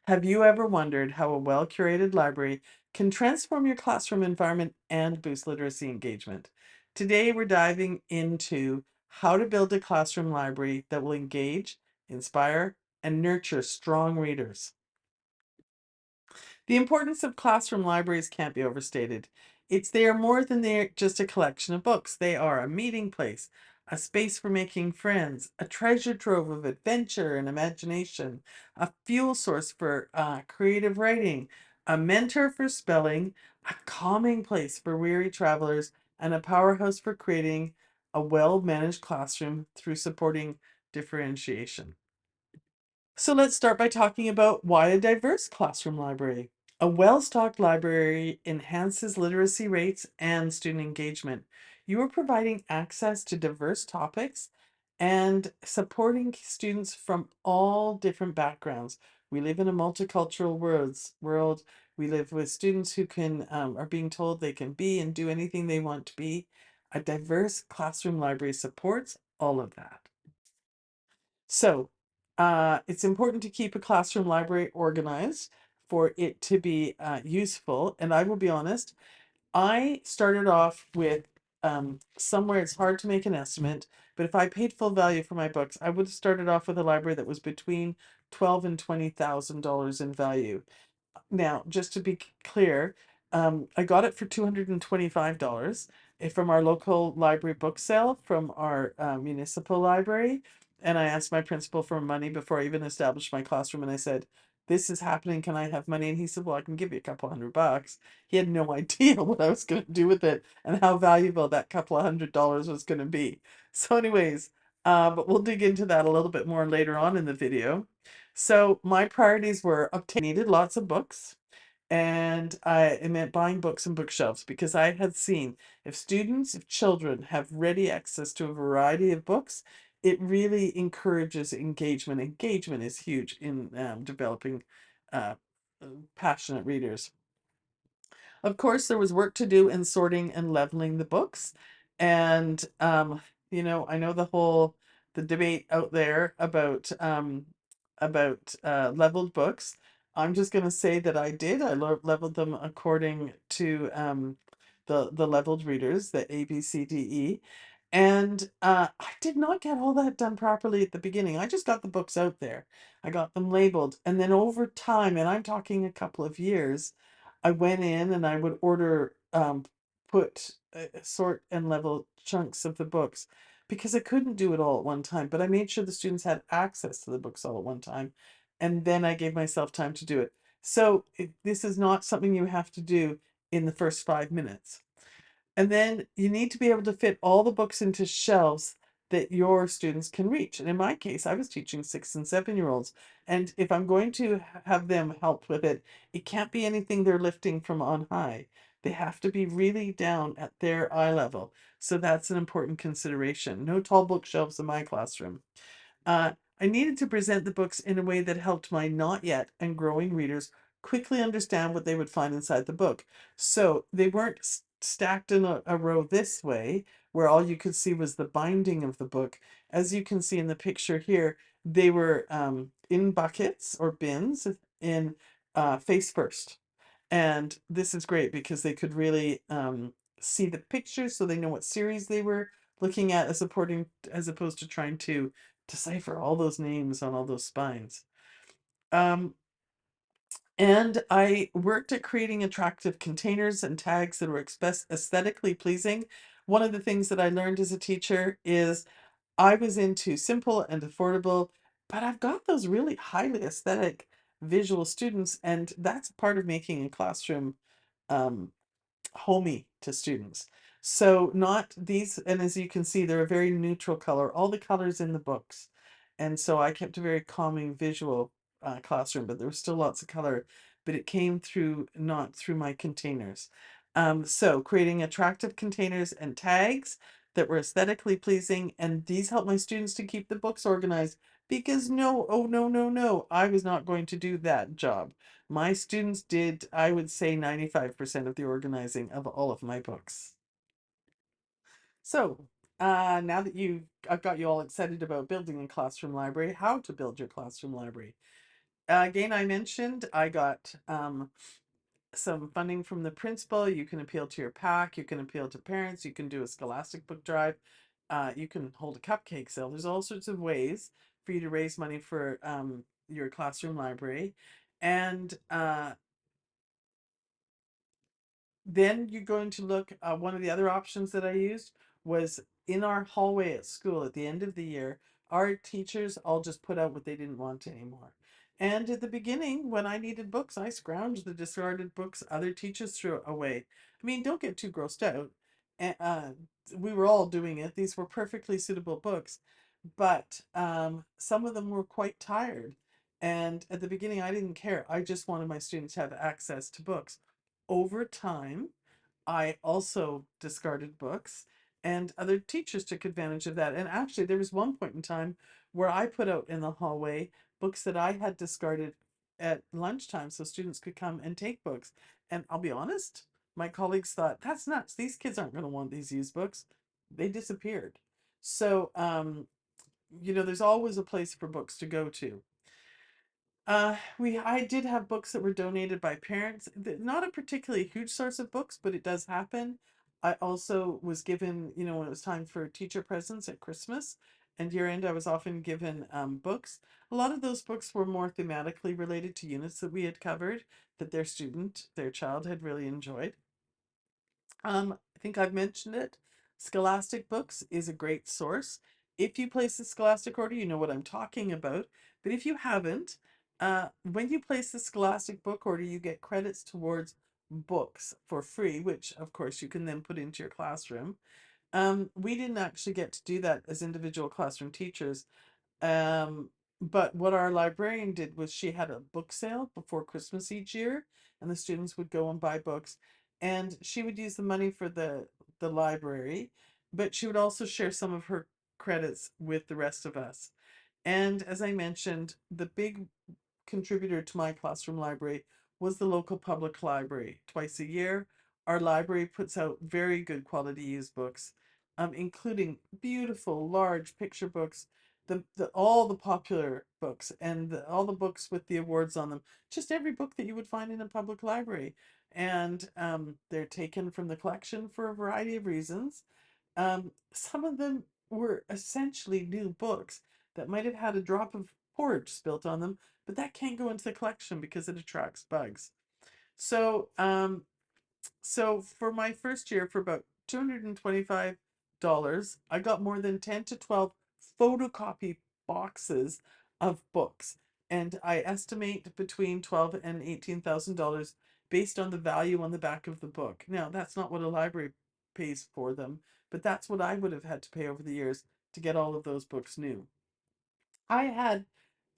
Have you ever wondered how a well-curated library can transform your classroom environment and boost literacy engagement? Today, we're diving into how to build a classroom library that will engage, inspire, and nurture strong readers. The importance of classroom libraries can't be overstated. They are more than they're just a collection of books. They are a meeting place, a space for making friends, a treasure trove of adventure and imagination, a fuel source for creative writing, a mentor for spelling, a calming place for weary travelers, and a powerhouse for creating a well-managed classroom through supporting differentiation. So let's start by talking about why a diverse classroom library. A well-stocked library enhances literacy rates and student engagement. You are providing access to diverse topics and supporting students from all different backgrounds. We live in a multicultural world. We live with students who are being told they can be and do anything they want to be. A diverse classroom library supports all of that. So, it's important to keep a classroom library organized for it to be useful. And I will be honest, I started off with somewhere it's hard to make an estimate, but if I paid full value for my books, I would have started off with a library that was between 12 and $20,000 in value. Now, just to be clear, I got it for $225 from our local library book sale from our municipal library. And I asked my principal for money before I even established my classroom. And I said, this is happening. Can I have money? And he said, well, I can give you a couple $100. He had no idea what I was going to do with it and how valuable that couple of $100 was going to be. So anyways, but we'll dig into that a little bit more later on in the video. So my priorities were obtain needed lots of books, and it meant buying books and bookshelves because I had seen if children have ready access to a variety of books, it really encourages engagement. Engagement is huge in developing uh, passionate readers. Of course, there was work to do in sorting and leveling the books. And, I know the debate out there about leveled books. I'm just going to say that I did. I leveled them according to the leveled readers, the A, B, C, D, E. And I did not get all that done properly at the beginning. I just got the books out there. I got them labeled. And then over time, and I'm talking a couple of years, I went in and I would sort and level chunks of the books because I couldn't do it all at one time. But I made sure the students had access to the books all at one time. And then I gave myself time to do it. So this is not something you have to do in the first 5 minutes. And then you need to be able to fit all the books into shelves that your students can reach. And in my case, I was teaching 6 and 7-year-olds. And if I'm going to have them help with it, it can't be anything they're lifting from on high. They have to be really down at their eye level. So that's an important consideration. No tall bookshelves in my classroom. Uh, I needed to present the books in a way that helped my not yet and growing readers quickly understand what they would find inside the book. So they weren't stacked in a row this way, where all you could see was the binding of the book. As you can see in the picture here, they were in buckets or bins in face first. And this is great because they could really see the pictures so they know what series they were looking at as opposed to trying to decipher all those names on all those spines. Um, and I worked at creating attractive containers and tags that were aesthetically pleasing. One of the things that I learned as a teacher is I was into simple and affordable, but I've got those really highly aesthetic visual students, and that's part of making a classroom um, homey to students. So not these, and as you can see, they're a very neutral color, all the colors in the books. And so I kept a very calming visual classroom, but there was still lots of color, but it came through, not through my containers. So creating attractive containers and tags that were aesthetically pleasing, and these help my students to keep the books organized because no, oh no, no, no, I was not going to do that job. My students did, I would say, 95% of the organizing of all of my books. So, now that I've got you all excited about building a classroom library, how to build your classroom library. Again, I mentioned I got some funding from the principal. You can appeal to your pack, you can appeal to parents, you can do a Scholastic book drive, you can hold a cupcake sale. There's all sorts of ways for you to raise money for your classroom library. And then you're going to look, one of the other options that I used was in our hallway at school at the end of the year, our teachers all just put out what they didn't want anymore. And at the beginning, when I needed books, I scrounged the discarded books other teachers threw away. I mean, don't get too grossed out. And we were all doing it. These were perfectly suitable books, but some of them were quite tired. And at the beginning, I didn't care. I just wanted my students to have access to books. Over time, I also discarded books, and other teachers took advantage of that. And actually, there was one point in time where I put out in the hallway books that I had discarded at lunchtime so students could come and take books. And I'll be honest, my colleagues thought, that's nuts. These kids aren't going to want these used books. They disappeared. So, there's always a place for books to go to. I did have books that were donated by parents. Not a particularly huge source of books, but it does happen. I also was given, when it was time for teacher presents at Christmas and year end, I was often given books. A lot of those books were more thematically related to units that we had covered that their child had really enjoyed. I think I've mentioned it. Scholastic Books is a great source. If you place the Scholastic order, you know what I'm talking about. But if you haven't, when you place the Scholastic book order, you get credits towards books for free, which of course you can then put into your classroom. We didn't actually get to do that as individual classroom teachers. Um, but what our librarian did was she had a book sale before Christmas each year, and the students would go and buy books, and she would use the money for the library, but she would also share some of her credits with the rest of us. And as I mentioned, the big contributor to my classroom library was the local public library. Twice a year, our library puts out very good quality used books, including beautiful large picture books, all the popular books, and all the books with the awards on them. Just every book that you would find in a public library, and they're taken from the collection for a variety of reasons. Some of them were essentially new books that might have had a drop of porridge spilt on them, but that can't go into the collection because it attracts bugs. So, so for my first year, for about $225, I got more than 10 to 12 photocopy boxes of books. And I estimate between $12 and $18,000 based on the value on the back of the book. Now, that's not what a library pays for them, but that's what I would have had to pay over the years to get all of those books new. I had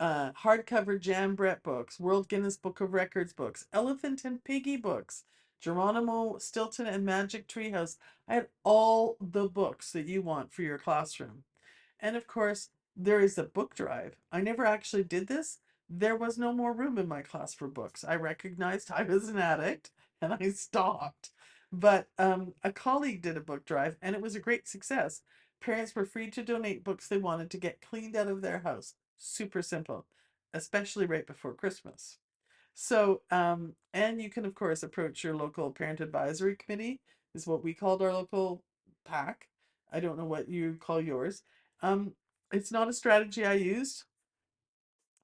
hardcover Jan Brett books, World Guinness Book of Records books, Elephant and Piggy books, Geronimo Stilton and Magic Treehouse. I had all the books that you want for your classroom. And of course, there is a book drive. I never actually did this. There was no more room in my class for books. I recognized I was an addict and I stopped. But a colleague did a book drive and it was a great success. Parents were free to donate books they wanted to get cleaned out of their house. Super simple, especially right before Christmas. So, and you can, of course, approach your local parent advisory committee, is what we called our local PAC. I don't know what you call yours. Um, it's not a strategy I used,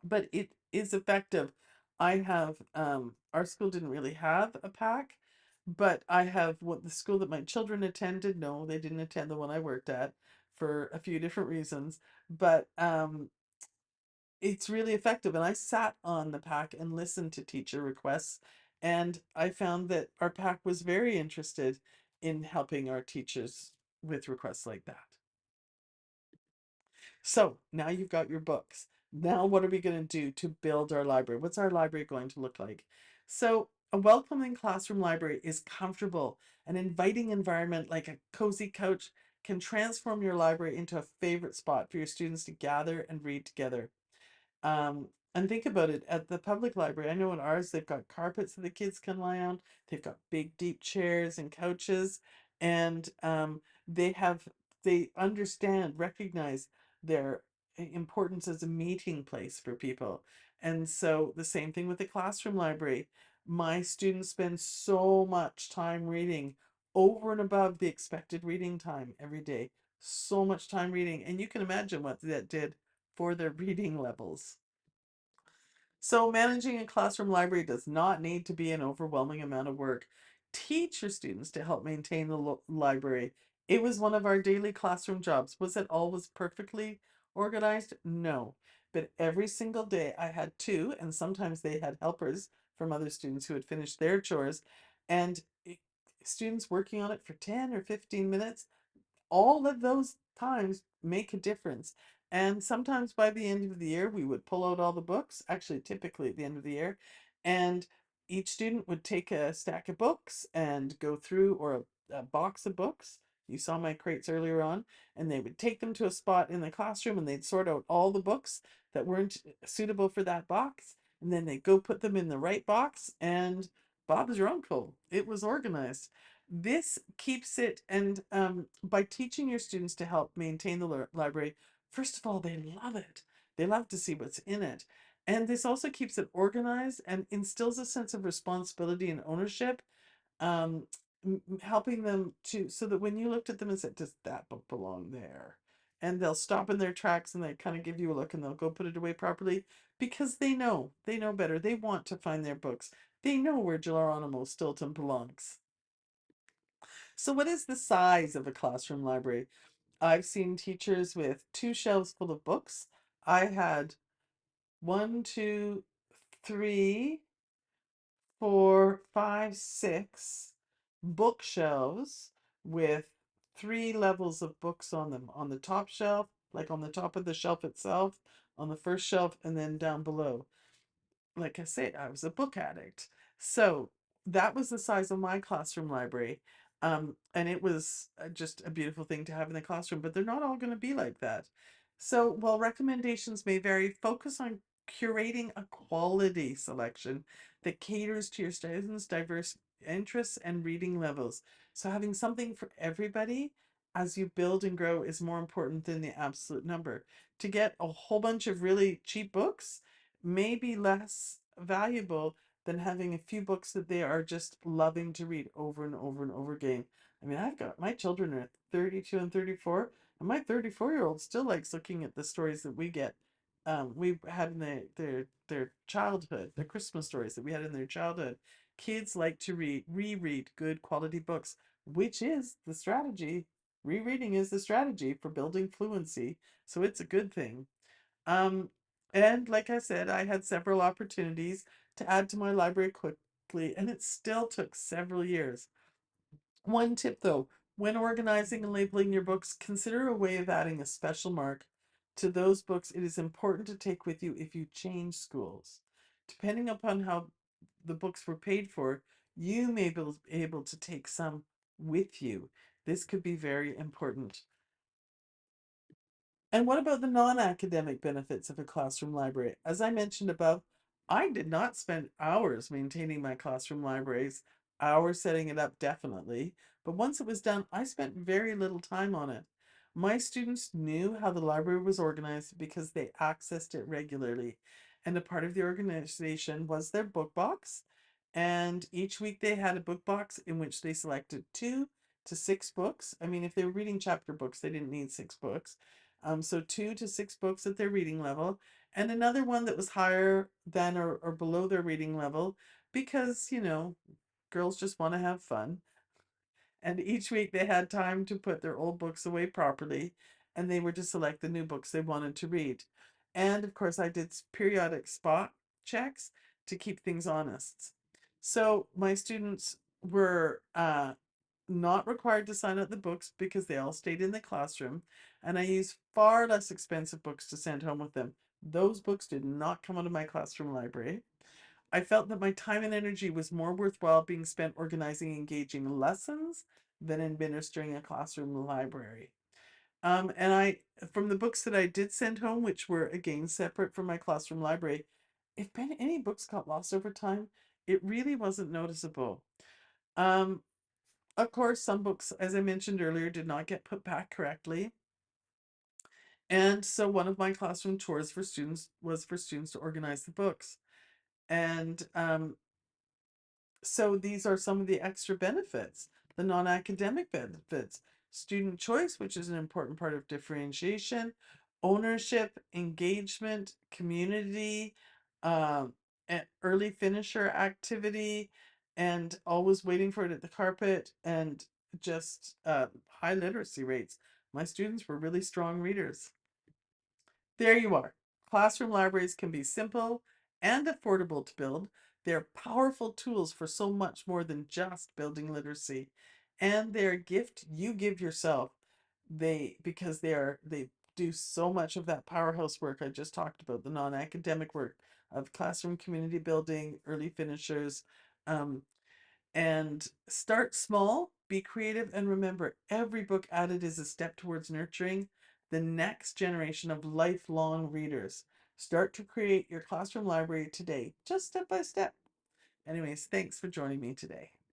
but it is effective. I have, our school didn't really have a PAC, but I have what the school that my children attended. No, they didn't attend the one I worked at for a few different reasons, but it's really effective. And I sat on the pack and listened to teacher requests, and I found that our pack was very interested in helping our teachers with requests like that. So now you've got your books. Now, what are we going to do to build our library? What's our library going to look like? So, a welcoming classroom library is comfortable. An inviting environment like a cozy couch can transform your library into a favorite spot for your students to gather and read together. And think about it at the public library. I know in ours, they've got carpets that the kids can lie on. They've got big, deep chairs and couches, and they have they understand, recognize their importance as a meeting place for people. And so the same thing with the classroom library. My students spend so much time reading over and above the expected reading time every day. So much time reading. And you can imagine what that did for their reading levels. So managing a classroom library does not need to be an overwhelming amount of work. Teach your students to help maintain the library. It was one of our daily classroom jobs. Was it always perfectly organized? No. But every single day I had two, and sometimes they had helpers from other students who had finished their chores, and students working on it for 10 or 15 minutes, all of those times make a difference. And sometimes by the end of the year, we would pull out all the books, actually, typically at the end of the year, and each student would take a stack of books and go through, or a box of books. You saw my crates earlier on, and they would take them to a spot in the classroom and they'd sort out all the books that weren't suitable for that box. And then they'd go put them in the right box, and Bob's your uncle. It was organized. This keeps it, and by teaching your students to help maintain the library, first of all, they love it. They love to see what's in it. And this also keeps it organized and instills a sense of responsibility and ownership, um, helping them to, so that when you looked at them and said, does that book belong there? And they'll stop in their tracks and they kind of give you a look and they'll go put it away properly, because they know better. They want to find their books. They know where Geronimo Stilton belongs. So what is the size of a classroom library? I've seen teachers with two shelves full of books. I had one, two, three, four, five, six bookshelves with three levels of books on them. On the top shelf, like on the top of the shelf itself, on the first shelf, and then down below. Like I say, I was a book addict. So that was the size of my classroom library. And it was just a beautiful thing to have in the classroom, but they're not all going to be like that. So while recommendations may vary, focus on curating a quality selection that caters to your students' diverse interests and reading levels. So having something for everybody as you build and grow is more important than the absolute number. To get a whole bunch of really cheap books may be less valuable than having a few books that they are just loving to read over and over and over again. I mean, I've got, my children are 32 and 34, and my 34-year-old still likes looking at the stories that we had in their childhood, the Christmas stories that we had in their childhood. Kids like to reread good quality books, which is the strategy. Rereading is the strategy for building fluency, so it's a good thing. Um, and like I said, I had several opportunities to add to my library quickly, and it still took several years. One tip though, when organizing and labeling your books, consider a way of adding a special mark to those books it is important to take with you if you change schools. Depending upon how the books were paid for, you may be able to take some with you. This could be very important. And what about the non-academic benefits of a classroom library? As I mentioned above, I did not spend hours maintaining my classroom libraries, hours setting it up definitely, but once it was done, I spent very little time on it. My students knew how the library was organized because they accessed it regularly. And a part of the organization was their book box. And each week they had a book box in which they selected 2 to 6 books. I mean, if they were reading chapter books, they didn't need 6 books. So 2 to 6 books at their reading level, and another one that was higher than or below their reading level, because, girls just want to have fun. And each week they had time to put their old books away properly, and they were to select the new books they wanted to read. And of course, I did periodic spot checks to keep things honest. So my students were not required to sign out the books because they all stayed in the classroom, and I used far less expensive books to send home with them. Those books did not come out of my classroom library. I felt that my time and energy was more worthwhile being spent organizing engaging lessons than administering a classroom library. And from the books that I did send home, which were again separate from my classroom library, if any books got lost over time, it really wasn't noticeable. Um, of course, some books, as I mentioned earlier, did not get put back correctly. And so one of my classroom chores for students was for students to organize the books. And so these are some of the extra benefits, the non-academic benefits, student choice, which is an important part of differentiation, ownership, engagement, community, and early finisher activity, and always waiting for it at the carpet, and just high literacy rates. My students were really strong readers. There you are. Classroom libraries can be simple and affordable to build. They're powerful tools for so much more than just building literacy. And they're a gift you give yourself. They do so much of that powerhouse work I just talked about, the non-academic work of classroom community building, early finishers, um, and start small, be creative, and remember every book added is a step towards nurturing the next generation of lifelong readers. Start to create your classroom library today, just step by step. Anyways, thanks for joining me today.